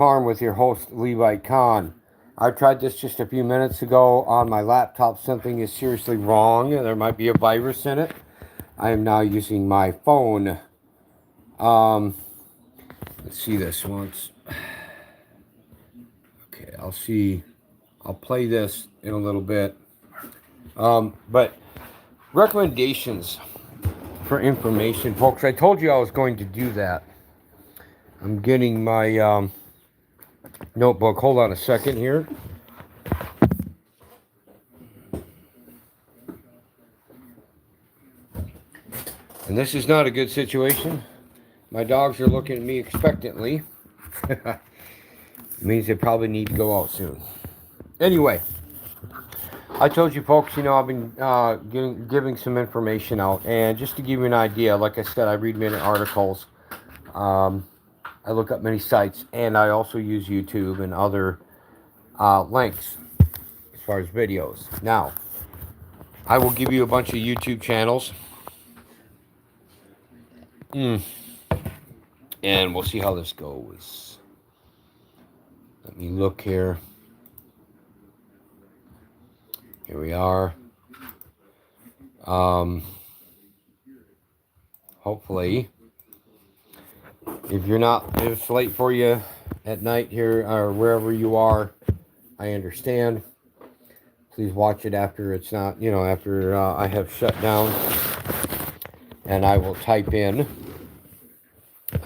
Farm with your host, Levite Khan. I tried this just a few minutes ago on my laptop. Something is seriously wrong. There might be a virus in it. I am now using my phone. Um, let's see this once. Okay, I'll play this in a little bit. But recommendations for information, folks. I told you I was going to do that. I'm getting my notebook. Hold on a second here. And this is not a good situation. My dogs are looking at me expectantly. It means they probably need to go out soon. Anyway, I told you folks, I've been giving some information out. And just to give you an idea, like I said, I read many articles. I look up many sites. And I also use YouTube and other links as far as videos. Now, I will give you a bunch of YouTube channels. And we'll see how this goes. Let me look here. Here we are. Hopefully, if it's late for you at night here or wherever you are, I understand. Please watch it after it's not, after I have shut down. And I will type in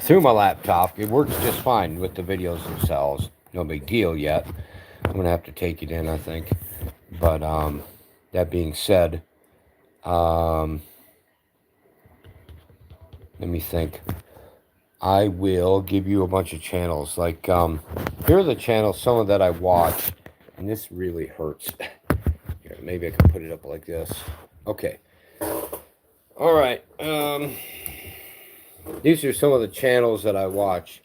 through my laptop. It works just fine with the videos themselves. No big deal yet. I'm going to have to take it in, I think. But that being said, let me think. I will give you a bunch of channels. Like, here are the channels, some of that I watch. And this really hurts. Here, maybe I can put it up like this. Okay. All right. These are some of the channels that I watch.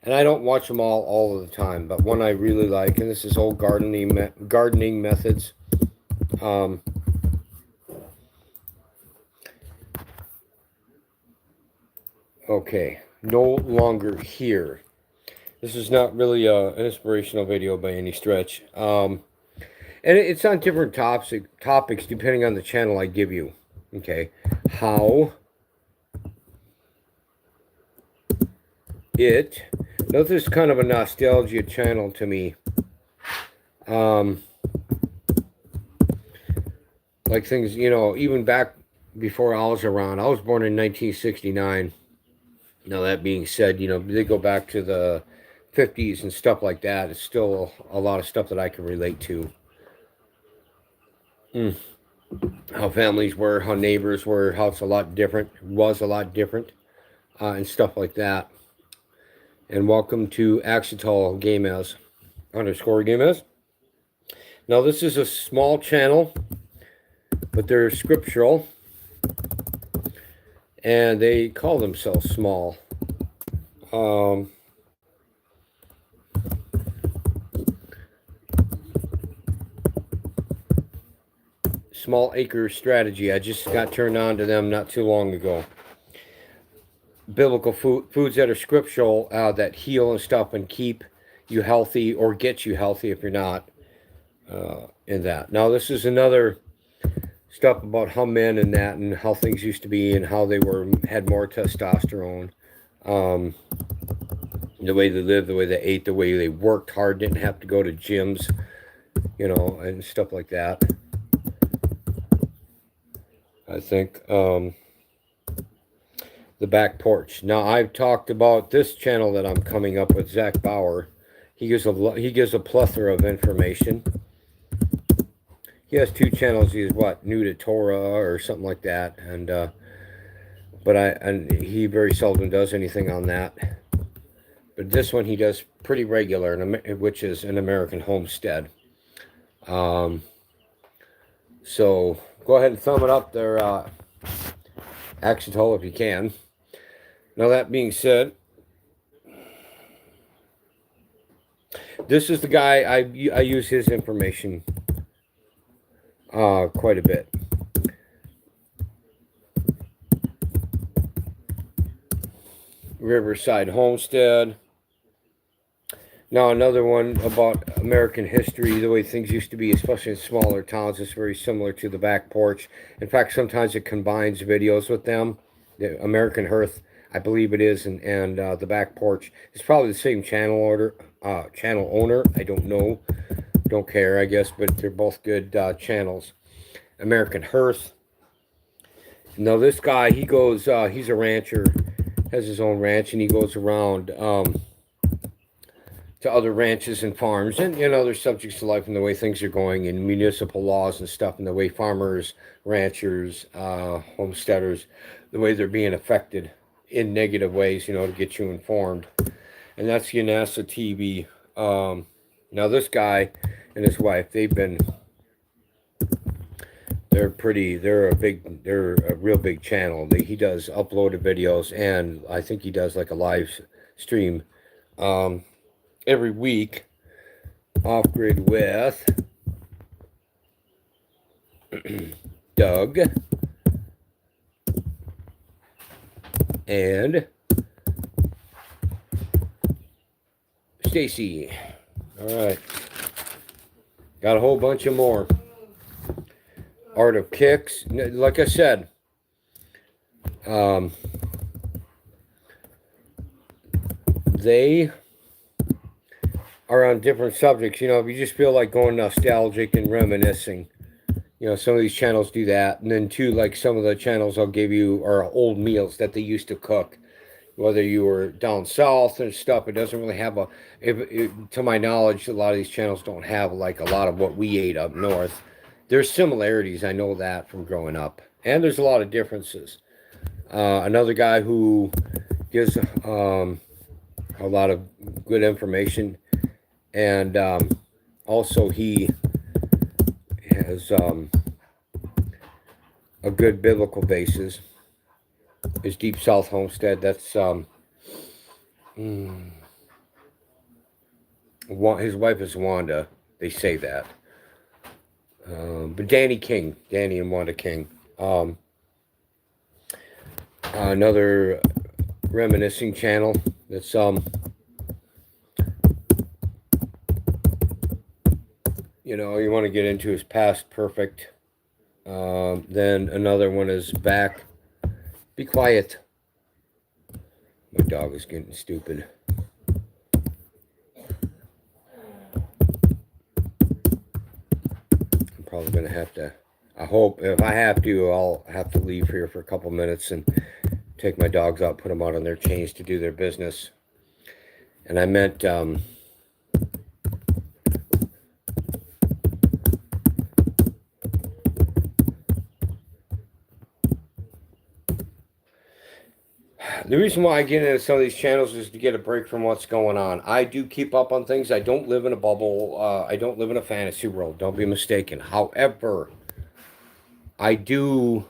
And I don't watch them all of the time. But one I really like, and this is old gardening methods. Okay. No longer here. This is not really an inspirational video by any stretch. And it's on different topics depending on the channel I give you. Okay. Now, this is kind of a nostalgia channel to me. Like things, even back before I was around. I was born in 1969. Now, that being said, they go back to the 50s and stuff like that. It's still a lot of stuff that I can relate to. How families were, how neighbors were, how it's a lot different, was a lot different, and stuff like that. And welcome to Axetal Gamez _Gamez. Now, this is a small channel, but they're scriptural, and they call themselves small. Small Acre Strategy. I just got turned on to them not too long ago. Biblical foods that are scriptural, that heal and stuff and keep you healthy or get you healthy if you're not in that. Now, this is another stuff about how men and that and how things used to be and how they had more testosterone. The way they lived, the way they ate, the way they worked hard, didn't have to go to gyms, and stuff like that. I think the back porch. Now, I've talked about this channel that I'm coming up with, Zach Bauer. He gives a plethora of information. He has two channels. He's New to Torah or something like that, and he very seldom does anything on that. But this one he does pretty regular, which is an American Homestead. So go ahead and thumb it up there, Axetal, if you can. Now, that being said, this is the guy, I use his information quite a bit. Riverside Homestead. Now, another one about American history, the way things used to be, especially in smaller towns, is very similar to The Back Porch. In fact, sometimes it combines videos with them. The American Hearth, I believe it is, and The Back Porch. It's probably the same channel owner. I don't know. Don't care, I guess, but they're both good channels. American Hearth. Now, this guy, he goes, he's a rancher, has his own ranch, and he goes around to other ranches and farms and other subjects to life and the way things are going and municipal laws and stuff and the way farmers, ranchers, homesteaders, the way they're being affected in negative ways, to get you informed. And that's Yanasa TV. Now this guy and his wife, they're a real big channel. He does uploaded videos, and I think he does like a live stream every week, off grid with Doug and Stacy. All right, got a whole bunch of more. Art of Kicks, like I said, they are on different subjects. If you just feel like going nostalgic and reminiscing, some of these channels do that. And then too, like some of the channels I'll give you are old meals that they used to cook, whether you were down south and stuff. It doesn't really have to my knowledge, a lot of these channels don't have like a lot of what we ate up north. There's similarities, I know that from growing up, and there's a lot of differences. Another guy who gives a lot of good information, and also he has a good biblical basis, is Deep South Homestead. That's his wife is Wanda, they say that. But Danny and Wanda King. Another reminiscing channel that's you want to get into his Past Perfect. Then another one is Back. Be quiet. My dog is getting stupid. Probably going to have to, I hope, if I have to, I'll have to leave here for a couple minutes and take my dogs out, put them out on their chains to do their business. And I meant, the reason why I get into some of these channels is to get a break from what's going on. I do keep up on things. I don't live in a bubble. I don't live in a fantasy world. Don't be mistaken. However, I do,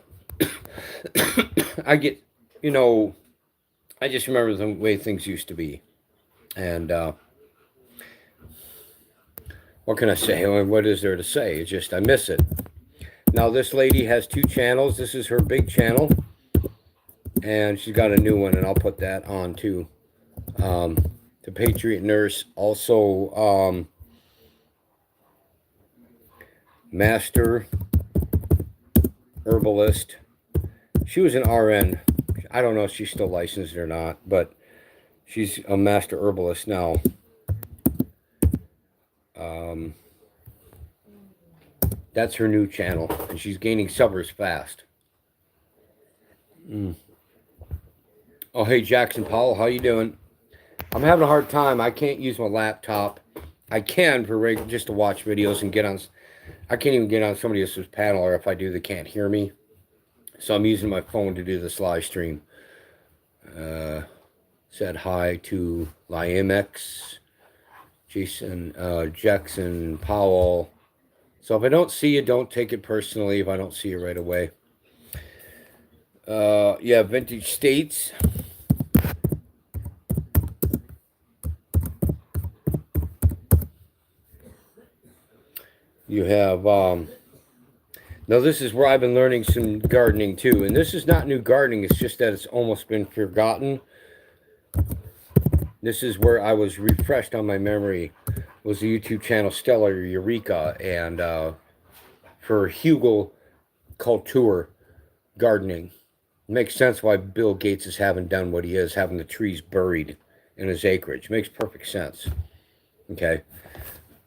I get, I just remember the way things used to be. And what can I say? What is there to say? It's just, I miss it. Now, this lady has 2 channels. This is her big channel. And she's got a new one, and I'll put that on too. The Patriot Nurse, also Master Herbalist. She was an RN. I don't know if she's still licensed or not, but she's a Master Herbalist now. That's her new channel, and she's gaining subbers fast. Oh, hey, Jackson Powell, how you doing? I'm having a hard time. I can't use my laptop. I can for just to watch videos and get on. I can't even get on somebody else's panel, or if I do, they can't hear me. So I'm using my phone to do this live stream. Said hi to Liamex, Jackson Powell. So if I don't see you, don't take it personally if I don't see you right away. Yeah, Vintage States. You have, now this is where I've been learning some gardening too. And this is not new gardening. It's just that it's almost been forgotten. This is where I was refreshed on my memory. Was the YouTube channel Stellar Eureka, and for Hugo Culture Gardening. It makes sense why Bill Gates is having done what he is, having the trees buried in his acreage. Makes perfect sense. Okay.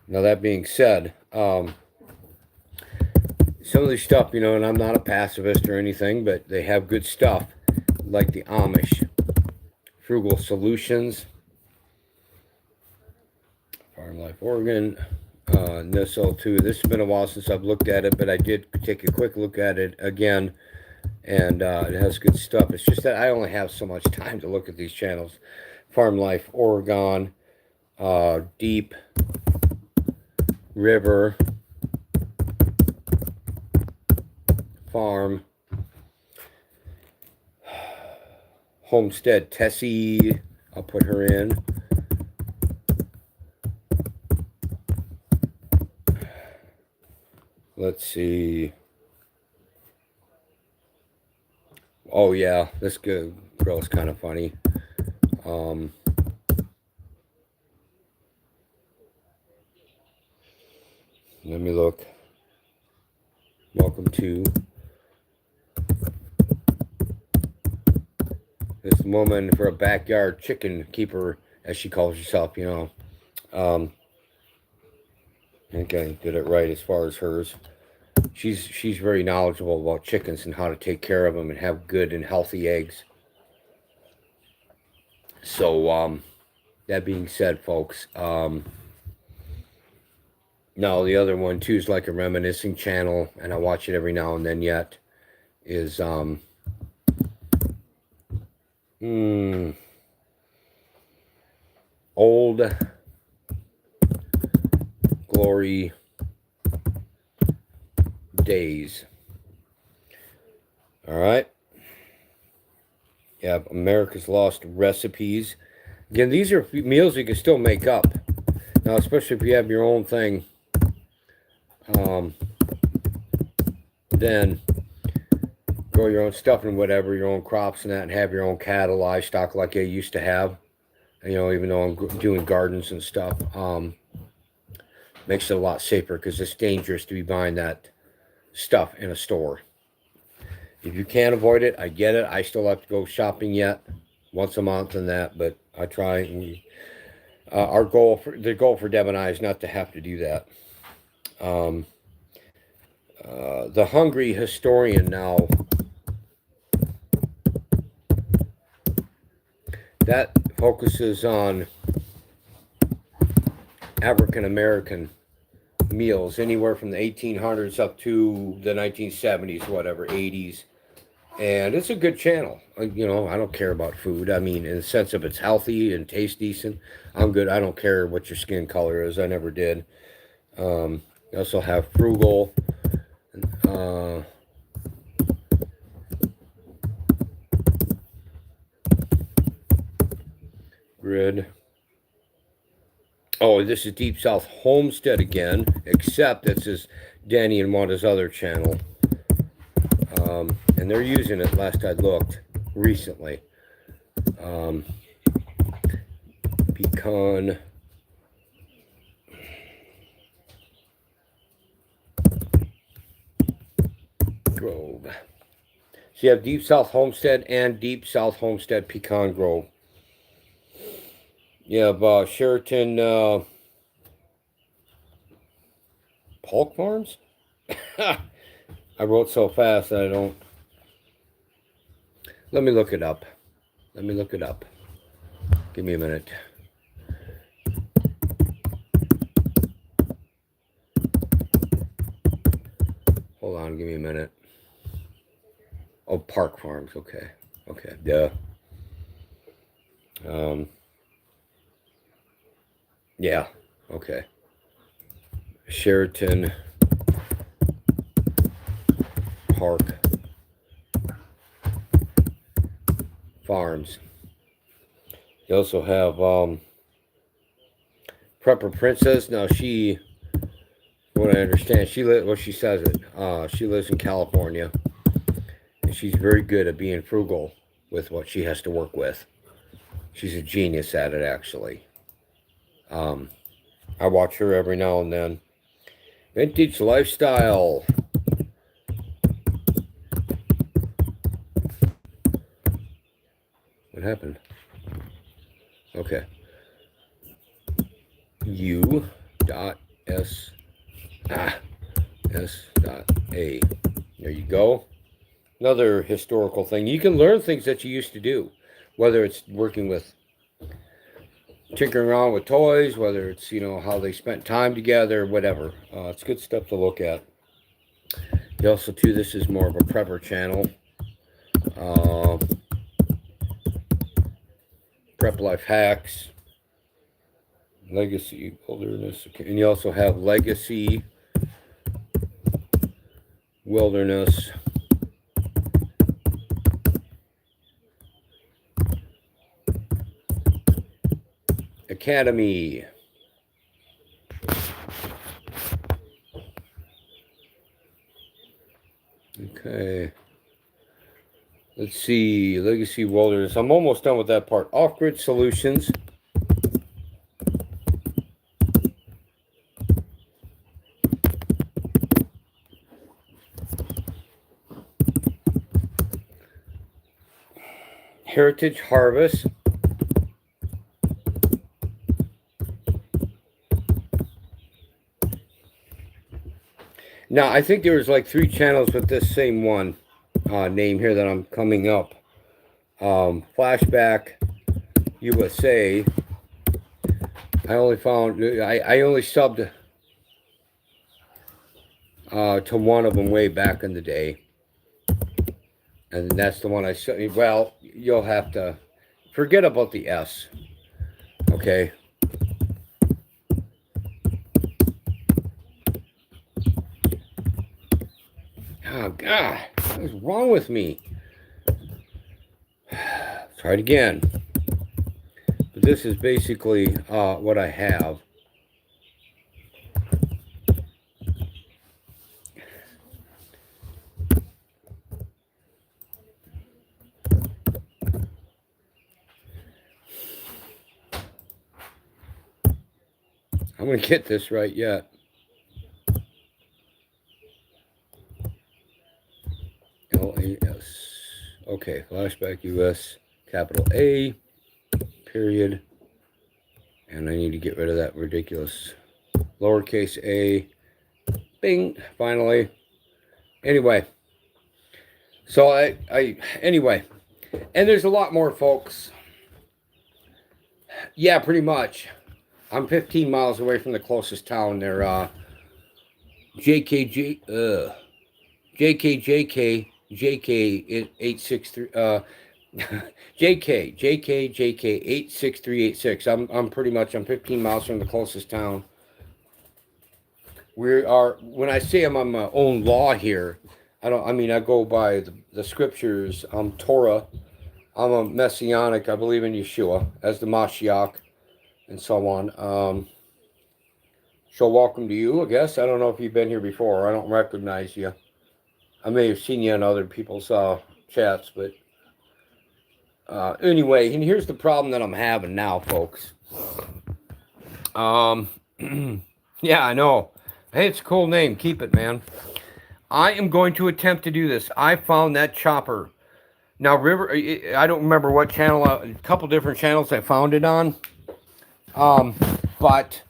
Now that being said, some of these stuff, you know, and I'm not a pacifist or anything, but they have good stuff, like the Amish, Frugal Solutions, Farm Life Oregon, Nissel too. This has been a while since I've looked at it, but I did take a quick look at it again, and it has good stuff. It's just that I only have so much time to look at these channels. Farm Life Oregon, Deep River Farm, Homestead Tessie, I'll put her in. Let's see. Oh yeah, this girl is kind of funny. Let me look. Welcome to this woman for a backyard chicken keeper, as she calls herself, you know. Okay, did it right as far as hers. She's very knowledgeable about chickens and how to take care of them and have good and healthy eggs. So, that being said, folks, now the other one too is like a reminiscing channel, and I watch it every now and then yet, is, Old Glory Days. All right. Yeah, America's Lost Recipes. Again, these are meals you can still make up. Now, especially if you have your own thing, then grow your own stuff and whatever, your own crops and that, and have your own cattle, livestock like I used to have. You know, even though I'm doing gardens and stuff, makes it a lot safer because it's dangerous to be buying that stuff in a store. If you can't avoid it, I get it. I still have to go shopping yet, once a month and that, but I try. And the goal for Deb and I is not to have to do that. The Hungry Historian now. That focuses on African American meals, anywhere from the 1800s up to the 1970s, whatever, 80s. And it's a good channel. You know, I don't care about food. I mean, in the sense of it's healthy and tastes decent, I'm good. I don't care what your skin color is. I never did. I also have Frugal. Grid. Oh, this is Deep South Homestead again, except this is Danny and Wanda's other channel. And they're using it last I looked recently. Pecan Grove. So you have Deep South Homestead and Deep South Homestead Pecan Grove. You have Sheraton Polk Farms? I wrote so fast that I don't. Let me look it up. Let me look it up. Give me a minute. Hold on, give me a minute. Oh, Park Farms. Okay. Okay. Duh. Yeah. Okay. Sheraton Park Farms. You also have Prepper Princess. Now she, what I understand, she says it. She lives in California, and she's very good at being frugal with what she has to work with. She's a genius at it, actually. I watch her every now and then. Vintage Lifestyle. What happened? Okay. U.S.A. There you go. Another historical thing. You can learn things that you used to do, whether it's working with tinkering around with toys, whether it's, you know, how they spent time together, whatever. It's good stuff to look at. Also, too, this is more of a prepper channel. Prep life hacks, legacy, wilderness, okay. And you also have legacy, wilderness, academy. Okay. Let's see, legacy, wilderness. I'm almost done with that part. Off-grid solutions. Heritage Harvest. Now, I think there was like 3 channels with this same one name here that I'm coming up. Flashback USA. I only found, I only subbed to one of them way back in the day. And that's the one I saw. Well, you'll have to forget about the S. Okay. Oh, God. What is wrong with me? Try it again. But this is basically what I have. I'm going to get this right yet. LAS. Okay, Flashback US, capital A, period. And I need to get rid of that ridiculous lowercase a. Bing, finally. Anyway. So anyway. And there's a lot more, folks. Yeah, pretty much. I'm 15 miles away from the closest town. They're JKJK 863 JK 86386. I'm pretty much, I'm 15 miles from the closest town. We are, when I say I'm on my own law here, I go by the scriptures. I'm Torah. I'm a messianic. I believe in Yeshua as the Mashiach and so on. So welcome to you, I guess. I don't know if you've been here before. I don't recognize you. I may have seen you in other people's chats, but anyway, and here's the problem that I'm having now, folks. Yeah, I know. Hey, it's a cool name. Keep it, man. I am going to attempt to do this. I found that chopper. Now, River, I don't remember what channel, a couple different channels I found it on. But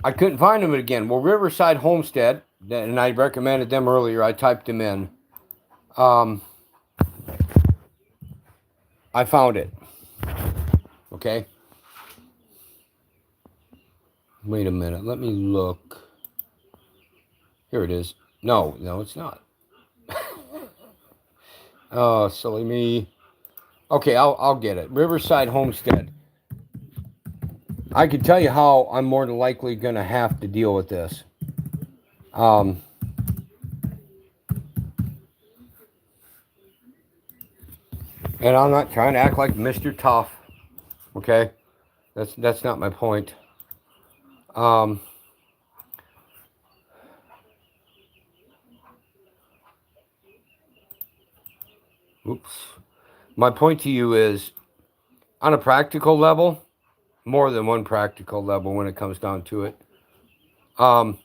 I couldn't find them again. Well, Riverside Homestead, and I recommended them earlier. I typed them in. I found it. Okay. Wait a minute. Let me look. Here it is. No, it's not. Oh, silly me. Okay, I'll get it. Riverside Homestead. I can tell you how I'm more than likely going to have to deal with this. And I'm not trying to act like Mr. Tough. Okay? That's not my point. Oops. My point to you is On a practical level, more than one practical level when it comes down to it. I'm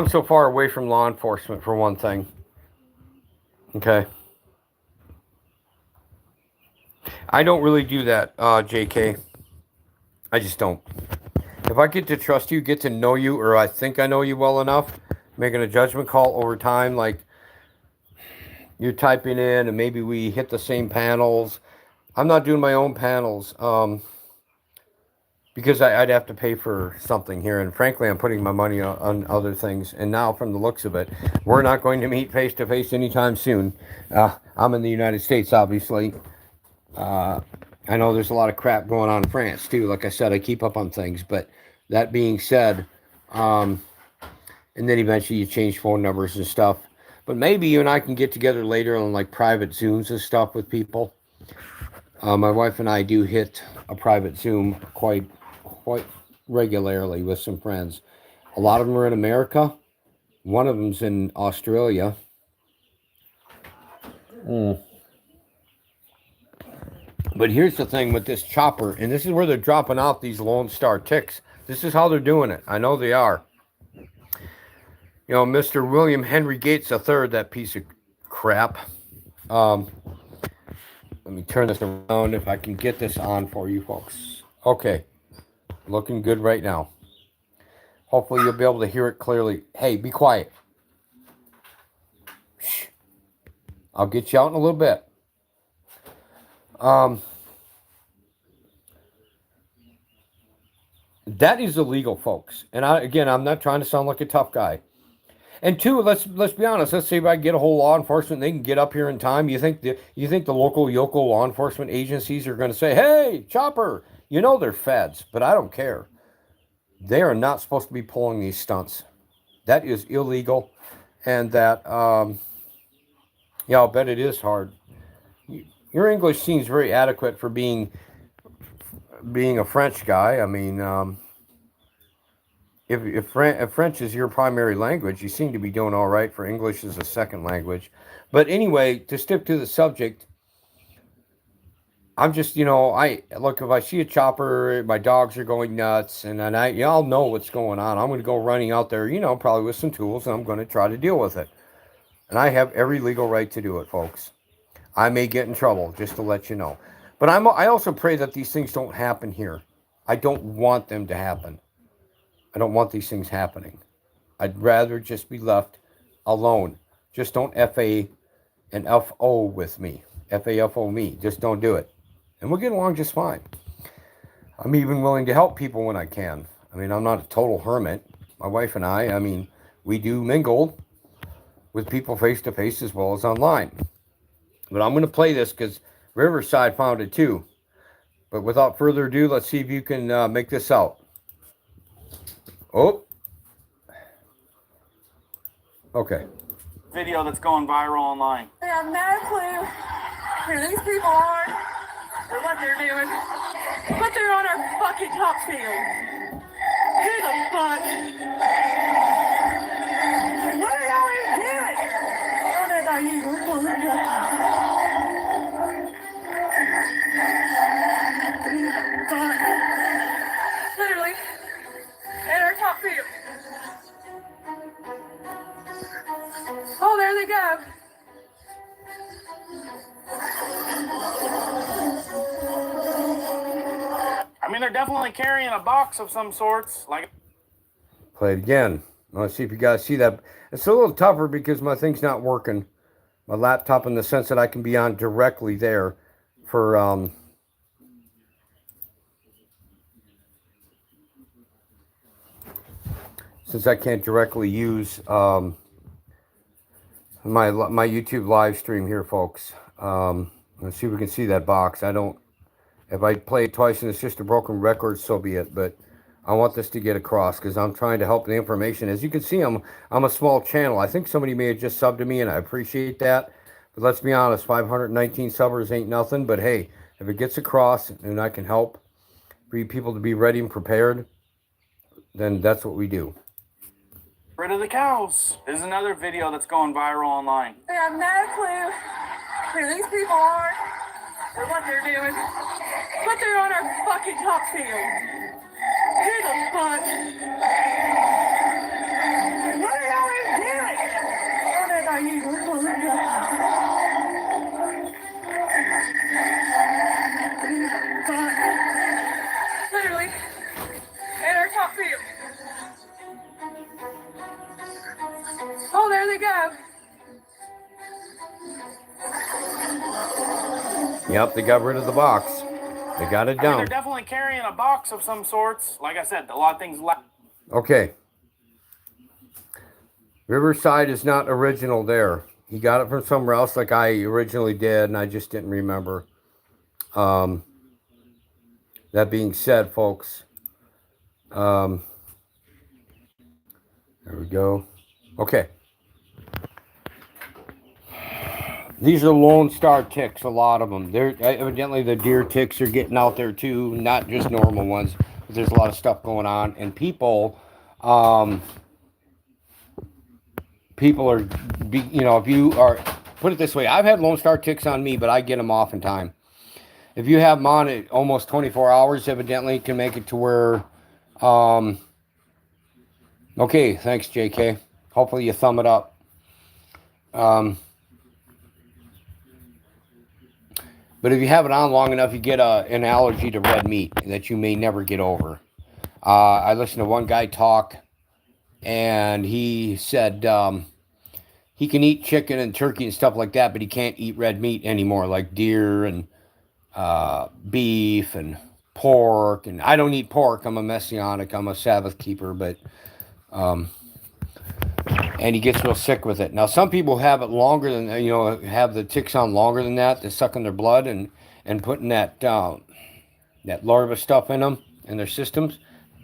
so far away from law enforcement for one thing. Okay. I don't really do that, JK. I just don't. If I get to trust you, get to know you, or I think I know you well enough, making a judgment call over time, like you're typing in and maybe we hit the same panels. I'm not doing my own panels because I'd have to pay for something here. And frankly, I'm putting my money on other things. And now, from the looks of it, we're not going to meet face to face anytime soon. I'm in the United States, obviously. I know there's a lot of crap going on in France, too. Like I said, I keep up on things. But that being said, and then eventually you change phone numbers and stuff. But maybe you and I can get together later on like private Zooms and stuff with people. My wife and I do hit a private Zoom quite regularly with some friends. A lot of them are in America. One of them's in Australia. But here's the thing with this chopper, and this is where they're dropping off these Lone Star ticks. This is how they're doing it. I know they are. You know, Mr. William Henry Gates III, that piece of crap. Let me turn this around if I can get this on for you folks. Okay. Looking good right now. Hopefully you'll be able to hear it clearly. Hey, be quiet. Shh. I'll get you out in a little bit. That is illegal, folks. And I'm not trying to sound like a tough guy. And two, let's be honest. Let's say if I get a whole law enforcement, they can get up here in time. You think the local Yoko law enforcement agencies are going to say, "Hey, chopper"? You know they're feds, but I don't care. They are not supposed to be pulling these stunts. That is illegal, and that I'll bet it is hard. Your English seems very adequate for being a French guy. I mean, if French is your primary language, you seem to be doing all right for English as a second language. But anyway, to stick to the subject, I'm just, if I see a chopper, my dogs are going nuts, and then y'all know what's going on. I'm going to go running out there, probably with some tools, and I'm going to try to deal with it. And I have every legal right to do it, folks. I may get in trouble, just to let you know. But I also pray that these things don't happen here. I don't want them to happen. I don't want these things happening. I'd rather just be left alone. Just don't F-A and F-O with me. F-A-F-O me. Just don't do it. And we'll get along just fine. I'm even willing to help people when I can. I mean, I'm not a total hermit. My wife and I we do mingle with people face-to-face as well as online. But I'm going to play this because Riverside found it too. But without further ado, let's see if you can make this out. Oh. Okay. Video that's going viral online. I have no clue who these people are or what they're doing, but they're on our fucking top field. Who the fuck? What are y'all even doing? I don't know about you. Literally, at our top field. Oh, there they go. I mean, they're definitely carrying a box of some sorts. Play it again. Let's see if you guys see that. It's a little tougher because my thing's not working. My laptop, in the sense that I can be on directly there for since I can't directly use my YouTube live stream here, folks. Let's see if we can see that box. If I play it twice and it's just a broken record, so be it. But I want this to get across because I'm trying to help the information. As you can see, I'm a small channel. I think somebody may have just subbed to me, and I appreciate that. But let's be honest, 519 subbers ain't nothing. But hey, if it gets across and I can help for people to be ready and prepared, then that's what we do. Rid of the cows. This is another video that's going viral online. I have no clue who these people are or what they're doing, but they're on our fucking top field. Who the fuck? What are y'all even doing? Oh, they're not you. Literally, in our top field. Oh, there they go. Yep, they got rid of the box. They got it I mean, down. they're definitely carrying a box of some sorts. Like I said, a lot of things. Okay. Riverside is not original there. He got it from somewhere else like I originally did, and I just didn't remember. That being said, folks, there we go. Okay. These are Lone Star ticks, a lot of them. They're evidently the deer ticks are getting out there too, not just normal ones. But there's a lot of stuff going on, and people are, if you are, put it this way, I've had Lone Star ticks on me, but I get them off in time. If you have them on at almost 24 hours, evidently can make it to where, okay, thanks, JK. Hopefully you thumb it up. But if you have it on long enough, you get an allergy to red meat that you may never get over. I listened to one guy talk, and he said he can eat chicken and turkey and stuff like that, but he can't eat red meat anymore, like deer and beef and pork. And I don't eat pork. I'm a Messianic. I'm a Sabbath keeper, but and he gets real sick with it. Now, some people have it longer than, have the ticks on longer than that. They're sucking their blood and putting that larva stuff in them, in their systems.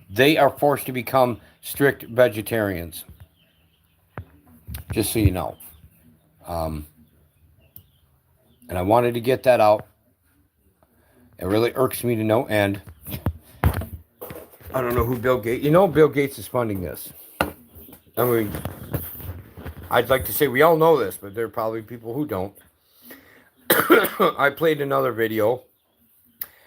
They are forced to become strict vegetarians. Just so you know. And I wanted to get that out. It really irks me to no end. I don't know who Bill Gates... Bill Gates is funding this. I mean, I'd like to say we all know this, but there are probably people who don't. I played another video,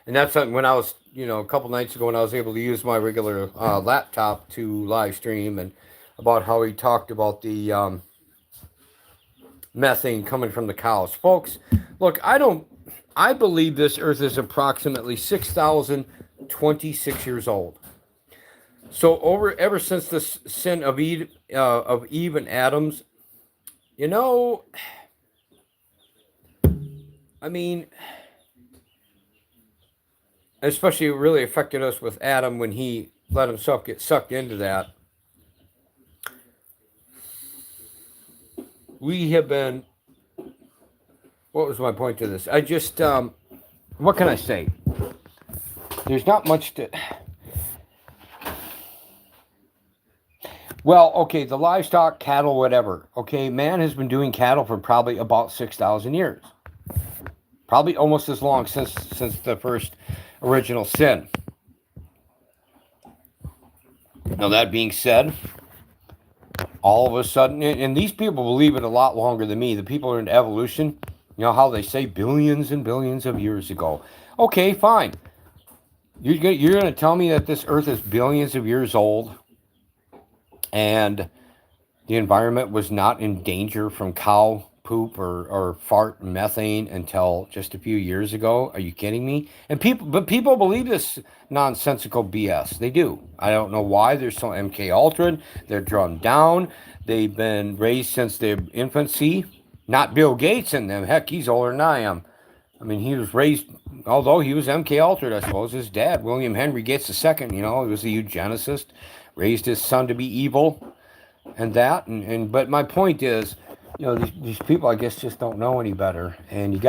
and that's when I was, a couple nights ago when I was able to use my regular laptop to live stream, and about how he talked about the methane coming from the cows. Folks, look, I believe this earth is approximately 6,026 years old. So ever since the sin of Eve and Adam's, I mean, especially it really affected us with Adam when he let himself get sucked into that. We have been, what was my point to this? I just, what can I say? There's not much to... Well, okay, the livestock, cattle, whatever. Okay, man has been doing cattle for probably about 6,000 years. Probably almost as long since the first original sin. Now, that being said, all of a sudden, and these people believe it a lot longer than me. The people are in evolution. You know how they say billions and billions of years ago. Okay, fine. You're going to tell me that this earth is billions of years old and the environment was not in danger from cow poop or fart methane until just a few years ago? Are you kidding me? And people believe this nonsensical BS. They do. I don't know why. They're so MK Ultra. They're drummed down. They've been raised since their infancy. Not Bill Gates and them. Heck, he's older than I am. I mean, he was raised, although he was MK Ultra, I suppose. His dad, William Henry Gates II, he was a eugenicist, raised his son to be evil and that. But my point is, these people, I guess, just don't know any better, and you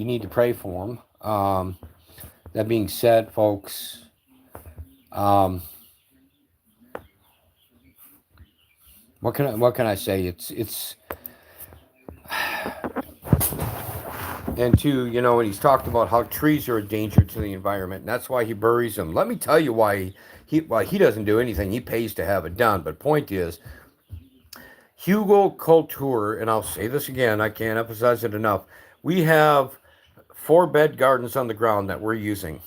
need to pray for them. That being said, folks, what can I say? It's and two, when he's talked about how trees are a danger to the environment, and that's why he buries them. Let me tell you why he doesn't do anything. He pays to have it done. But point is, Hugo Couture, and I'll say this again, I can't emphasize it enough. We have 4 bed gardens on the ground that we're using.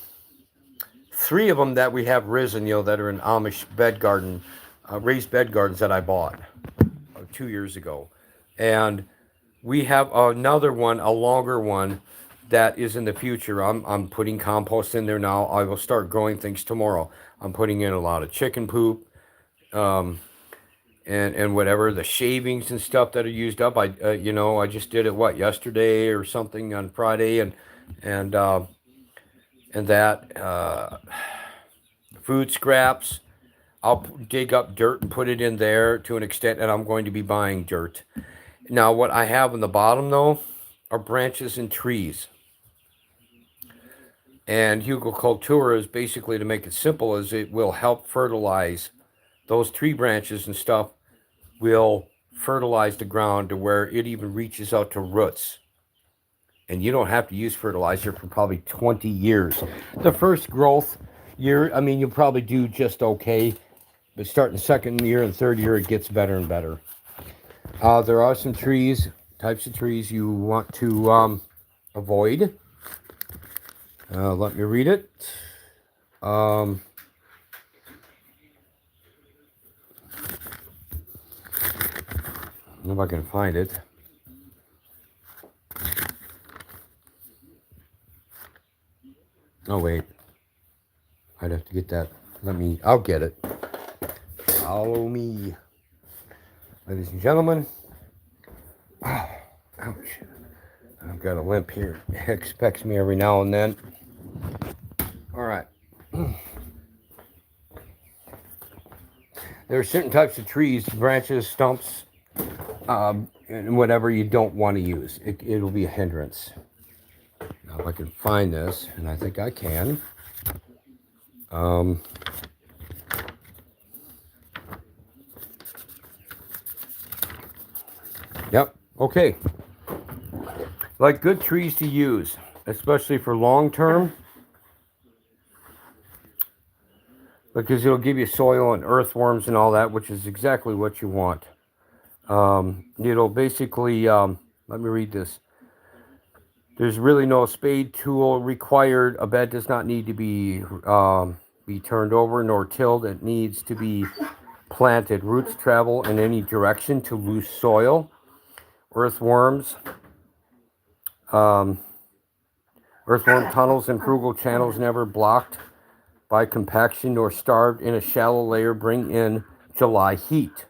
3 of them that we have risen, that are in Amish bed garden, raised bed gardens that I bought 2 years ago. And we have another one, a longer one, that is in the future. I'm putting compost in there now. I will start growing things tomorrow. I'm putting in a lot of chicken poop, and whatever, the shavings and stuff that are used up. I just did it yesterday or something on Friday, and that food scraps. I'll dig up dirt and put it in there to an extent, and I'm going to be buying dirt. Now, what I have on the bottom, though, are branches and trees. And Hugelkultur is basically, to make it simple, is it will help fertilize. Those tree branches and stuff will fertilize the ground to where it even reaches out to roots. And you don't have to use fertilizer for probably 20 years. The first growth year, you'll probably do just okay. But starting the second year and third year, it gets better and better. There are some types of trees you want to avoid. Let me read it. If I can find it. Oh, wait. I'd have to get that. I'll get it. Follow me. Ladies and gentlemen. Oh, ouch. I've got a limp here. It expects me every now and then. All right. There are certain types of trees, branches, stumps, and whatever you don't want to use. It'll be a hindrance. Now, if I can find this, and I think I can. Yep. Okay. Like good trees to use, especially for long term, because it'll give you soil and earthworms and all that, which is exactly what you want. It'll basically, let me read this. There's really no spade tool required. A bed does not need to be turned over nor tilled. It needs to be planted. Roots travel in any direction to loose soil. Earthworm tunnels and frugal channels never blocked by compaction nor starved in a shallow layer bring in July heat.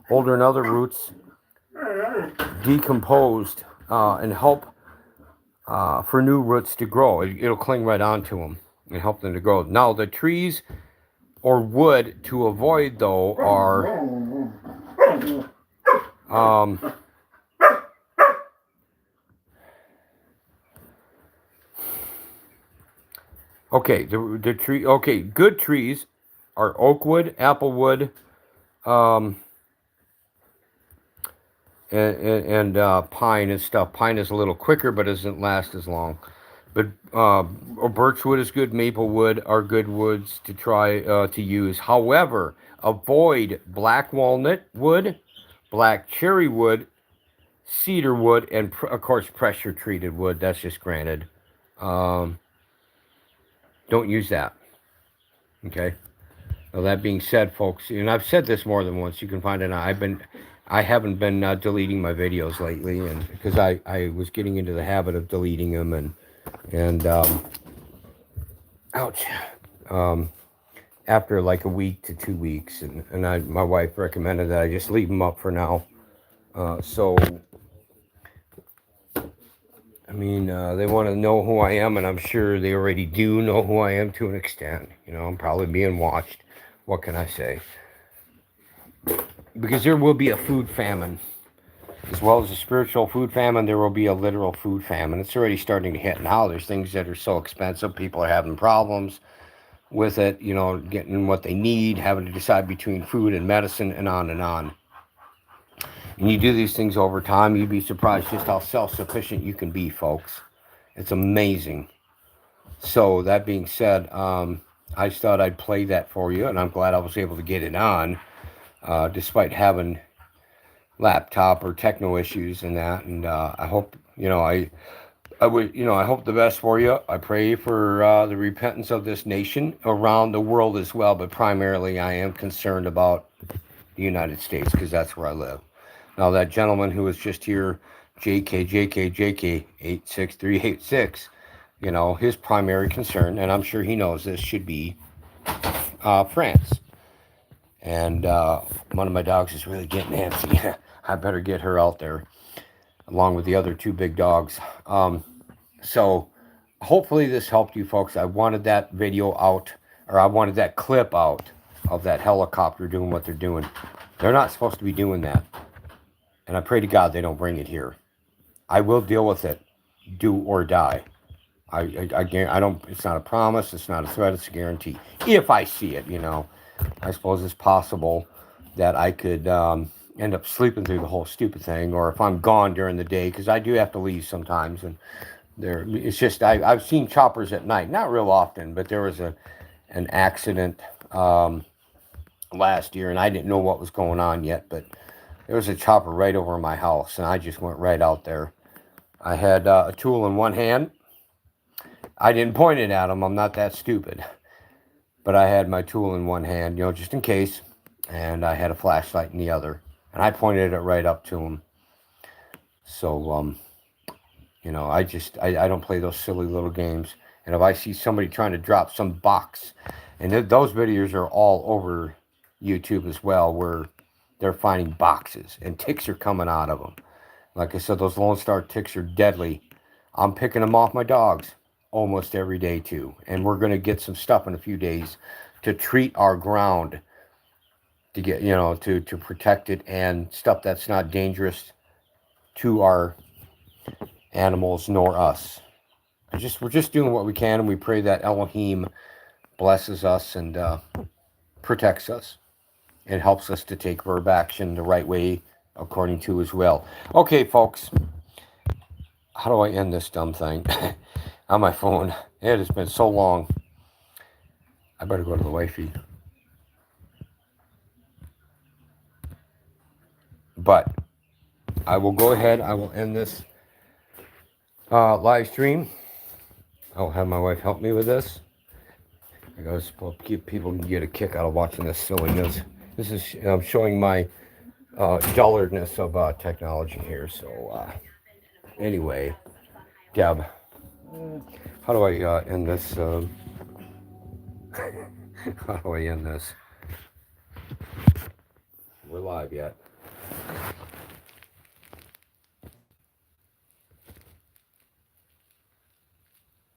Older and other roots decomposed and help for new roots to grow. It'll cling right onto them and help them to grow. Now, the trees or wood to avoid, though, are okay, the tree. Okay, good trees are oak wood, apple wood, and pine and stuff. Pine is a little quicker, but doesn't last as long. But birch wood is good. Maple wood are good woods to try to use. However, avoid black walnut wood, black cherry wood, cedar wood, and of course pressure treated wood. That's just granted. Don't use that. Okay. Well, that being said, folks, and I've said this more than once. You can find it. I haven't been deleting my videos lately, and because I was getting into the habit of deleting them, and ouch. After like a week to 2 weeks, and my wife recommended that I just leave them up for now. They want to know who I am, and I'm sure they already do know who I am to an extent. I'm probably being watched. What can I say? Because there will be a food famine. As well as a spiritual food famine, there will be a literal food famine. It's already starting to hit now. There's things that are so expensive. People are having problems with it, getting what they need, having to decide between food and medicine, and on and on. And you do these things over time, you'd be surprised just how self-sufficient you can be, folks. It's amazing. So, that being said, I just thought I'd play that for you, and I'm glad I was able to get it on, despite having laptop or techno issues and that. And I hope, I hope the best for you. I pray for the repentance of this nation around the world as well, but primarily I am concerned about the United States because that's where I live. Now, that gentleman who was just here, JK 86386, his primary concern, and I'm sure he knows this, should be France. And one of my dogs is really getting antsy. I better get her out there, along with the other two big dogs. So hopefully this helped you folks. I wanted that video out, or I wanted that clip out of that helicopter doing what they're doing. They're not supposed to be doing that. And I pray to God they don't bring it here. I will deal with it, do or die. I don't, it's not a promise, it's not a threat, it's a guarantee. If I see it, I suppose it's possible that I could end up sleeping through the whole stupid thing, or if I'm gone during the day, because I do have to leave sometimes, and it's just, I've seen choppers at night, not real often, but there was an accident last year, and I didn't know what was going on yet, but there was a chopper right over my house, and I just went right out there. I had a tool in one hand. I didn't point it at him. I'm not that stupid. But I had my tool in one hand, just in case, and I had a flashlight in the other, and I pointed it right up to him. So, I don't play those silly little games. And if I see somebody trying to drop some box, and those videos are all over YouTube as well, where they're finding boxes and ticks are coming out of them. Like I said, those Lone Star ticks are deadly. I'm picking them off my dogs almost every day too. And we're going to get some stuff in a few days to treat our ground, to get, to protect it, and stuff that's not dangerous to our animals nor us. We're just doing what we can, and we pray that Elohim blesses us and protects us and helps us to take verb action the right way according to his will. Okay, folks, how do I end this dumb thing on my phone? It has been so long. I better go to the wifey. But I will go ahead. I will end this live stream. I'll have my wife help me with this. I guess people can get a kick out of watching this silliness. This is showing my dullardness of technology here. So anyway, Deb, how do I end this? How do I end this? We're live yet.